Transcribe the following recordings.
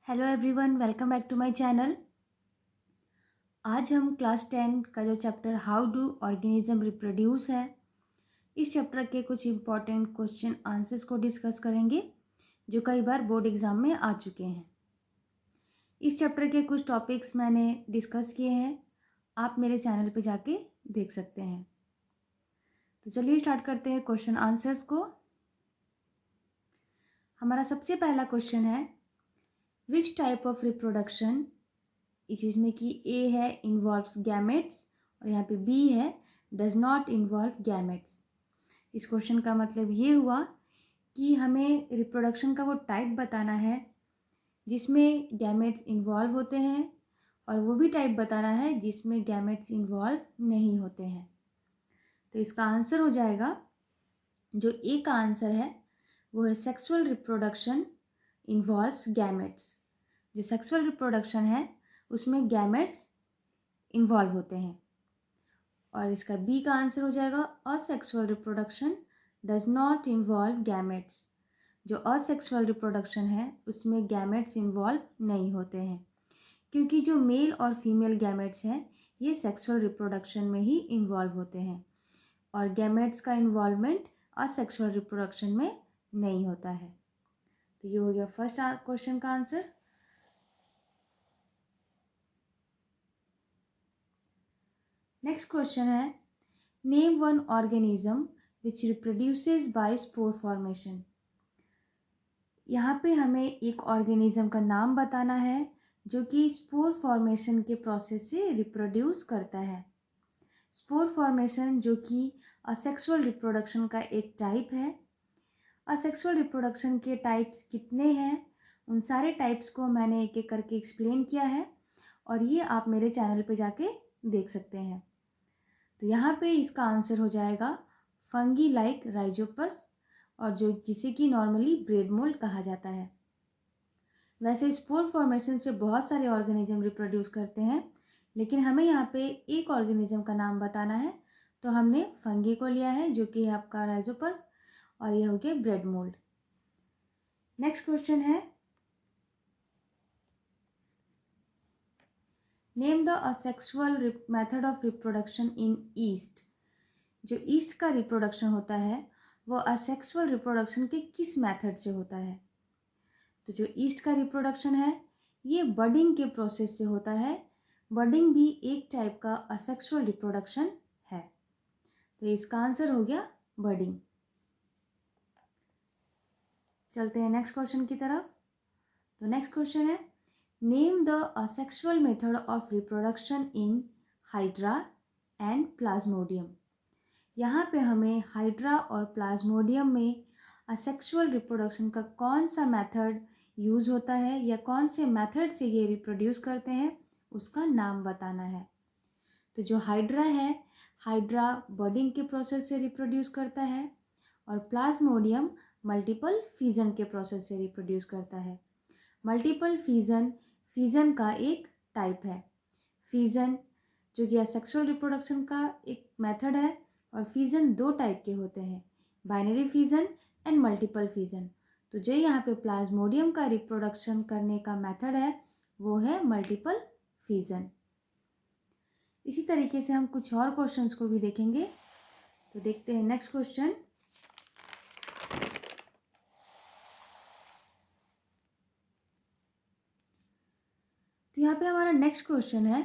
Hello everyone, welcome back to my channel. आज हम class 10 का जो chapter how do organism reproduce है, इस चैप्टर के कुछ इम्पॉर्टेंट क्वेश्चन आंसर्स को डिस्कस करेंगे जो कई बार बोर्ड एग्जाम में आ चुके हैं। इस चैप्टर के कुछ टॉपिक्स मैंने डिस्कस किए हैं, आप मेरे चैनल पे जाके देख सकते हैं। तो चलिए स्टार्ट करते हैं क्वेश्चन आंसर्स को। हमारा सबसे पहला क्वेश्चन है, विच टाइप ऑफ रिप्रोडक्शन, जिसमें कि ए है इन्वॉल्व्स गैमेट्स और यहाँ पे बी है डज नॉट इन्वॉल्व गैमेट्स। इस क्वेश्चन का मतलब ये हुआ कि हमें रिप्रोडक्शन का वो टाइप बताना है जिसमें गैमेट्स इन्वॉल्व होते हैं और वो भी टाइप बताना है जिसमें गैमेट्स इन्वॉल्व नहीं होते हैं। तो इसका आंसर हो जाएगा, जो ए का आंसर है वो है सेक्सुअल रिप्रोडक्शन इन्वॉल्व्स गैमेट्स। जो सेक्सुअल रिप्रोडक्शन है उसमें गैमेट्स इन्वॉल्व होते हैं। और इसका बी का आंसर हो जाएगा asexual reproduction does not involve gametes. जो असेक्सुअल रिप्रोडक्शन है उसमें गैमेट्स इन्वॉल्व नहीं होते हैं, क्योंकि जो मेल और फीमेल गैमेट्स हैं ये सेक्सुअल रिप्रोडक्शन में ही इन्वॉल्व होते हैं और गैमेट्स का इन्वॉल्वमेंट असेक्सुअल रिप्रोडक्शन में नहीं होता है। तो ये हो गया फर्स्ट क्वेश्चन का आंसर। नेक्स्ट क्वेश्चन है, name one organism which reproduces by spore formation. यहाँ पे हमें एक ऑर्गेनिज्म का नाम बताना है जो कि स्पोर फॉर्मेशन के प्रोसेस से रिप्रोड्यूस करता है। स्पोर फॉर्मेशन जो कि असेक्सुअल रिप्रोडक्शन का एक टाइप है। असेक्सुअल रिप्रोडक्शन के टाइप्स कितने हैं, उन सारे टाइप्स को मैंने एक एक करके एक्सप्लेन किया है और ये आप मेरे चैनल पे जाके देख सकते हैं। तो यहाँ पे इसका आंसर हो जाएगा फंगी लाइक राइजोपस, और जो जिसे कि नॉर्मली ब्रेड मोल्ड कहा जाता है। वैसे स्पोर फॉर्मेशन से बहुत सारे ऑर्गेनिज्म रिप्रोड्यूस करते हैं, लेकिन हमें यहाँ पे एक ऑर्गेनिज्म का नाम बताना है, तो हमने फंगी को लिया है जो कि है आपका राइजोपस, और ये हो गया ब्रेड मोल्ड। नेक्स्ट क्वेश्चन है, name the asexual method of reproduction in east. जो ईस्ट का रिप्रोडक्शन होता है वो असेक्सुअल रिप्रोडक्शन के किस मेथड से होता है। तो जो ईस्ट का रिप्रोडक्शन है ये बडिंग के प्रोसेस से होता है। बडिंग भी एक टाइप का असेक्सुअल रिप्रोडक्शन है। तो इसका आंसर हो गया बडिंग। चलते हैं नेक्स्ट क्वेश्चन की तरफ। तो नेक्स्ट क्वेश्चन है, name the asexual method of reproduction in hydra and Plasmodium. यहाँ पे हमें हाइड्रा और प्लाज्मोडियम में असेक्सुअल रिप्रोडक्शन का कौन सा मेथड यूज़ होता है या कौन से मेथड से ये रिप्रोड्यूस करते हैं उसका नाम बताना है। तो जो हाइड्रा है, हाइड्रा बडिंग के प्रोसेस से रिप्रोड्यूस करता है और प्लाज्मोडियम मल्टीपल फिजन के प्रोसेस से रिप्रोड्यूस करता है। मल्टीपल फिजन का एक टाइप है। फिजन जो कि असेक्सुअल रिप्रोडक्शन का एक मेथड है, और फिजन दो टाइप के होते हैं, binary fission and multiple fission. तो जो यहाँ पे प्लाज्मोडियम का रिप्रोडक्शन करने का मेथड है वो है मल्टीपल फिजन। इसी तरीके से हम कुछ और क्वेश्चंस को भी देखेंगे। तो देखते हैं नेक्स्ट क्वेश्चन। तो यहाँ पे हमारा नेक्स्ट क्वेश्चन है,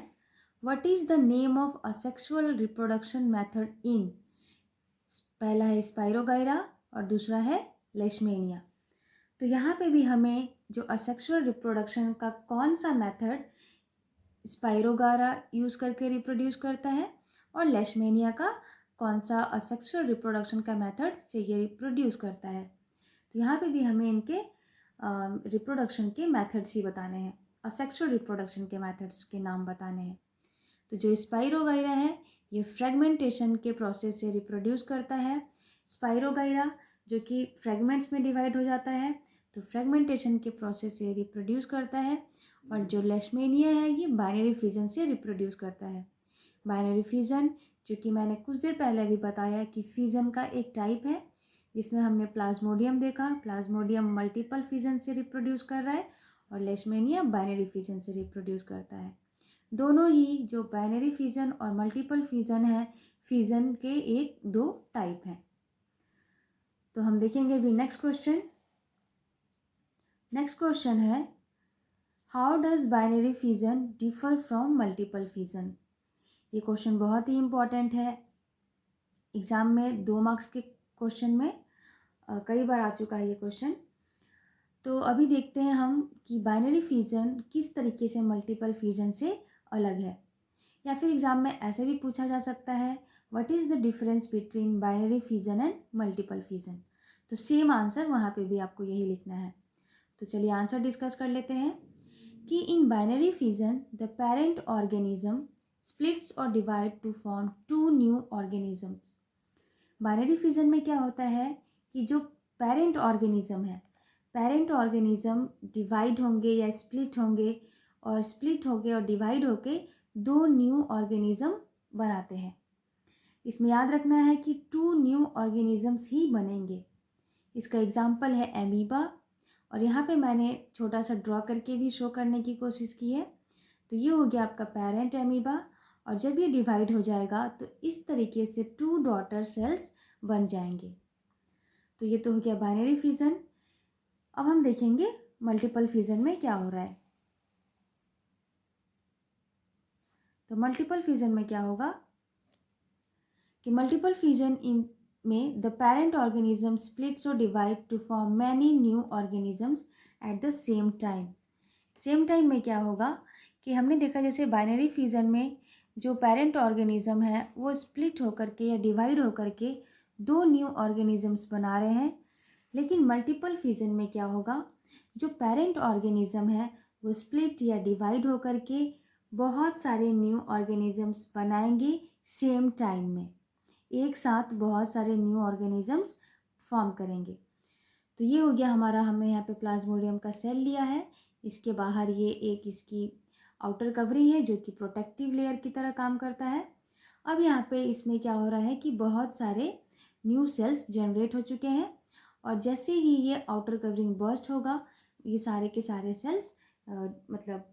what is the name of asexual reproduction method in. पहला है स्पाइरोगाइरा और दूसरा है लेशमेनिया। तो यहाँ पे भी हमें जो असेक्सुअल रिप्रोडक्शन का कौन सा मेथड स्पाइरोगाइरा यूज़ करके रिप्रोड्यूस करता है और लेशमेनिया का कौन सा असेक्सुअल रिप्रोडक्शन का मेथड से ये रिप्रोड्यूस करता है। तो यहाँ पे भी हमें इनके रिप्रोडक्शन के मेथड्स ही बताने हैं, असेक्सुअल रिप्रोडक्शन के मेथड्स के नाम बताने हैं। तो जो स्पाइरोगाइरा है ये फ्रेगमेंटेशन के प्रोसेस से रिप्रोड्यूस करता है। स्पाइरोगाइरा जो कि फ्रेगमेंट्स में डिवाइड हो जाता है, तो फ्रेगमेंटेशन के प्रोसेस से रिप्रोड्यूस करता है। और जो लेशमेनिया है ये बाइनरी फिजन से रिप्रोड्यूस करता है। बाइनरी फिजन जो कि मैंने कुछ देर पहले भी बताया कि फिजन का एक टाइप है, जिसमें हमने प्लाज्मोडियम देखा, प्लाज्मोडियम मल्टीपल फिजन से रिप्रोड्यूस कर रहा है और लेशमेनिया बाइनरी फिजन से रिप्रोड्यूस करता है। दोनों ही जो बाइनरी फिजन और मल्टीपल फिजन है, फिजन के एक दो टाइप हैं। तो हम देखेंगे अभी नेक्स्ट क्वेश्चन। नेक्स्ट क्वेश्चन है how does binary fission differ from multiple fission. ये क्वेश्चन बहुत ही इंपॉर्टेंट है, एग्जाम में 2 मार्क्स के क्वेश्चन में कई बार आ चुका है ये क्वेश्चन। तो अभी देखते हैं हम कि बाइनरी फिजन किस तरीके से मल्टीपल फिजन से अलग है। या फिर एग्जाम में ऐसे भी पूछा जा सकता है what is the difference between binary fission and multiple fission. तो सेम आंसर वहाँ पे भी आपको यही लिखना है। तो चलिए आंसर डिस्कस कर लेते हैं कि in binary fission the parent organism splits or divide to form two new organisms। Binary fission में क्या होता है कि जो पेरेंट ऑर्गेनिज्म है, पेरेंट ऑर्गेनिज्म डिवाइड होंगे या स्प्लिट होंगे, और स्प्लिट होके और डिवाइड होके 2 न्यू ऑर्गेनिज्म बनाते हैं। इसमें याद रखना है कि 2 न्यू ऑर्गेनिजम्स ही बनेंगे। इसका एग्जाम्पल है एमीबा, और यहाँ पे मैंने छोटा सा ड्रॉ करके भी शो करने की कोशिश की है। तो ये हो गया आपका पेरेंट एमीबा, और जब ये डिवाइड हो जाएगा तो इस तरीके से 2 डॉटर सेल्स बन जाएंगे। तो ये तो हो गया बाइनरी फिजन। अब हम देखेंगे मल्टीपल फिजन में क्या हो रहा है। तो मल्टीपल फिजन में क्या होगा कि मल्टीपल फिजन इन में द पेरेंट ऑर्गेनिज्म स्प्लिट्स और divide two form many new organisms at the same time. Same time में क्या होगा कि हमने देखा जैसे बाइनरी फिजन में जो पेरेंट ऑर्गेनिज्म है वो स्प्लिट होकर के या डिवाइड होकर के 2 न्यू ऑर्गेनिजम्स बना रहे हैं। लेकिन मल्टीपल फिजन में क्या होगा, जो पेरेंट ऑर्गेनिज्म है वो स्प्लिट या डिवाइड होकर के बहुत सारे न्यू ऑर्गेनिजम्स बनाएंगे सेम टाइम में, एक साथ बहुत सारे न्यू ऑर्गेनिजम्स फॉर्म करेंगे। तो ये हो गया हमारा, हमने यहाँ पे प्लाज्मोडियम का सेल लिया है, इसके बाहर ये एक इसकी आउटर कवरिंग है जो कि प्रोटेक्टिव लेयर की तरह काम करता है। अब यहाँ पे इसमें क्या हो रहा है कि बहुत सारे न्यू सेल्स जनरेट हो चुके हैं, और जैसे ही ये आउटर कवरिंग बर्स्ट होगा ये सारे के सारे सेल्स मतलब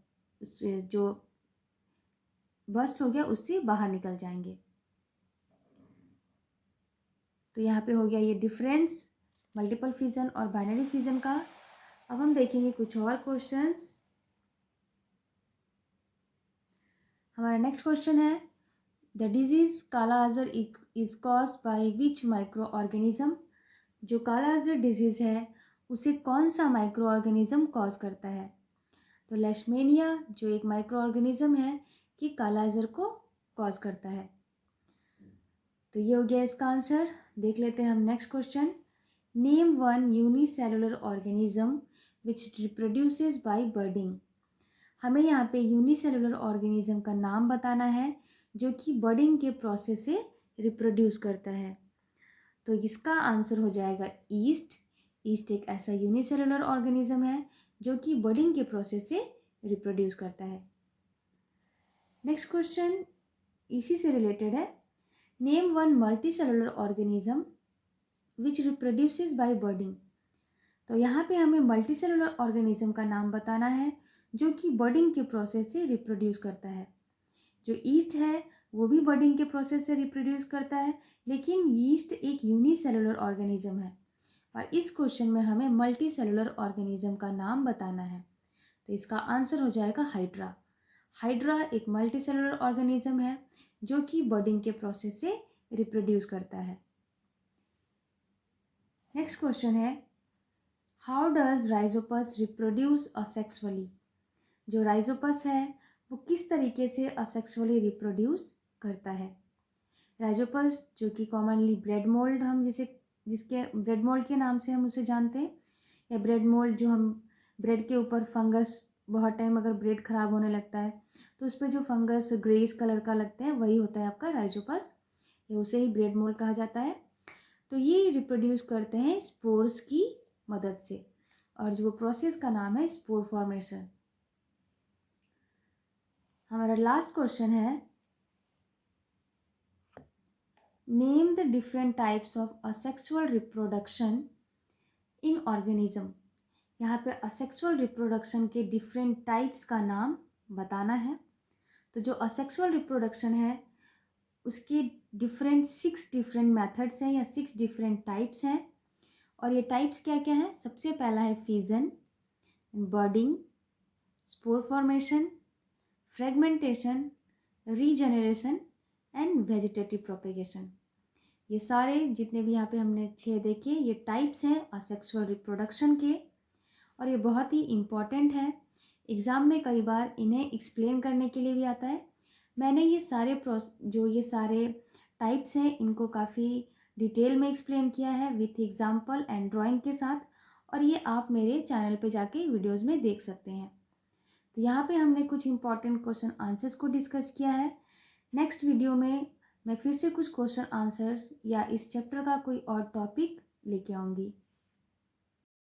जो बर्स्ट हो गया उससे बाहर निकल जाएंगे। तो यहाँ पे हो गया ये डिफरेंस मल्टीपल फिजन और बाइनरी फिजन का। अब हम देखेंगे कुछ और क्वेश्चंस। हमारा नेक्स्ट क्वेश्चन है द डिजीज काला अजर is caused by which micro organism. जो काला अजर डिजीज है उसे कौन सा माइक्रो ऑर्गेनिज्म कॉज करता है। तो लेशमेनिया जो एक माइक्रो ऑर्गेनिज्म है कि काला अजर को कॉज करता है। तो ये हो गया इसका आंसर। देख लेते हैं हम next question. Name one unicellular organism which reproduces by budding. हमें यहाँ पे यूनिसेलुलर ऑर्गेनिज्म का नाम बताना है जो कि बर्डिंग के प्रोसेस से रिप्रोड्यूस करता है। तो इसका आंसर हो जाएगा ईस्ट। ईस्ट एक ऐसा यूनिसेलुलर ऑर्गेनिज्म है जो कि बर्डिंग के प्रोसेस से रिप्रोड्यूस करता है। नेक्स्ट क्वेश्चन इसी से रिलेटेड है। Name one multicellular organism which reproduces by budding. तो यहाँ पे हमें मल्टीसेलुलर ऑर्गेनिज्म का नाम बताना है जो कि बर्डिंग के प्रोसेस से रिप्रोड्यूस करता है। जो ईस्ट है वो भी बर्डिंग के प्रोसेस से रिप्रोड्यूस करता है, लेकिन ईस्ट एक यूनिसेलुलर ऑर्गेनिज्म है, और इस क्वेश्चन में हमें मल्टी सेलुलर ऑर्गेनिज्म का नाम बताना है। तो इसका आंसर हो जाएगा हाइड्रा। हाइड्रा एक मल्टी सेलुलर ऑर्गेनिज्म है जो कि बर्डिंग के प्रोसेस से रिप्रोड्यूस करता है। नेक्स्ट क्वेश्चन है how does Rhizopus reproduce asexually. जो राइजोपस है वो किस तरीके से असेक्सुअली रिप्रोड्यूस करता है। राइजोपस जो कि कॉमनली ब्रेड मोल्ड हम जिसके ब्रेड मोल्ड के नाम से हम उसे जानते हैं, या ब्रेड मोल्ड जो हम ब्रेड के ऊपर फंगस, बहुत टाइम अगर ब्रेड खराब होने लगता है तो उस पर जो फंगस ग्रेस कलर का लगता है वही होता है आपका राइजोपस, या उसे ही ब्रेड मोल्ड कहा जाता है। तो ये रिप्रोड्यूस करते हैं स्पोर्स की मदद से, और जो प्रोसेस का नाम है स्पोर फॉर्मेशन। हमारा लास्ट क्वेश्चन है name the different types of asexual reproduction in organism. यहाँ पे असेक्सुअल रिप्रोडक्शन के डिफरेंट टाइप्स का नाम बताना है। तो जो असेक्सुअल रिप्रोडक्शन है उसके सिक्स डिफरेंट मेथड्स हैं या 6 डिफरेंट टाइप्स हैं। और ये टाइप्स क्या क्या हैं? सबसे पहला है fission, budding, spore formation, fragmentation, regeneration and vegetative propagation. ये सारे जितने भी यहाँ पे हमने 6 देखे ये टाइप्स हैं असेक्सुअल रिप्रोडक्शन के, और ये बहुत ही इम्पॉर्टेंट है। एग्ज़ाम में कई बार इन्हें एक्सप्लेन करने के लिए भी आता है। मैंने ये सारे टाइप्स हैं इनको काफ़ी डिटेल में एक्सप्लेन किया है विथ एग्जाम्पल एंड ड्राइंग के साथ, और ये आप मेरे चैनल पे जाके वीडियोस में देख सकते हैं। तो यहाँ पे हमने कुछ इंपॉर्टेंट क्वेश्चन आंसर्स को डिस्कस किया है। नेक्स्ट वीडियो में मैं फिर से कुछ क्वेश्चन आंसर्स या इस चैप्टर का कोई और टॉपिक लेके आऊँगी।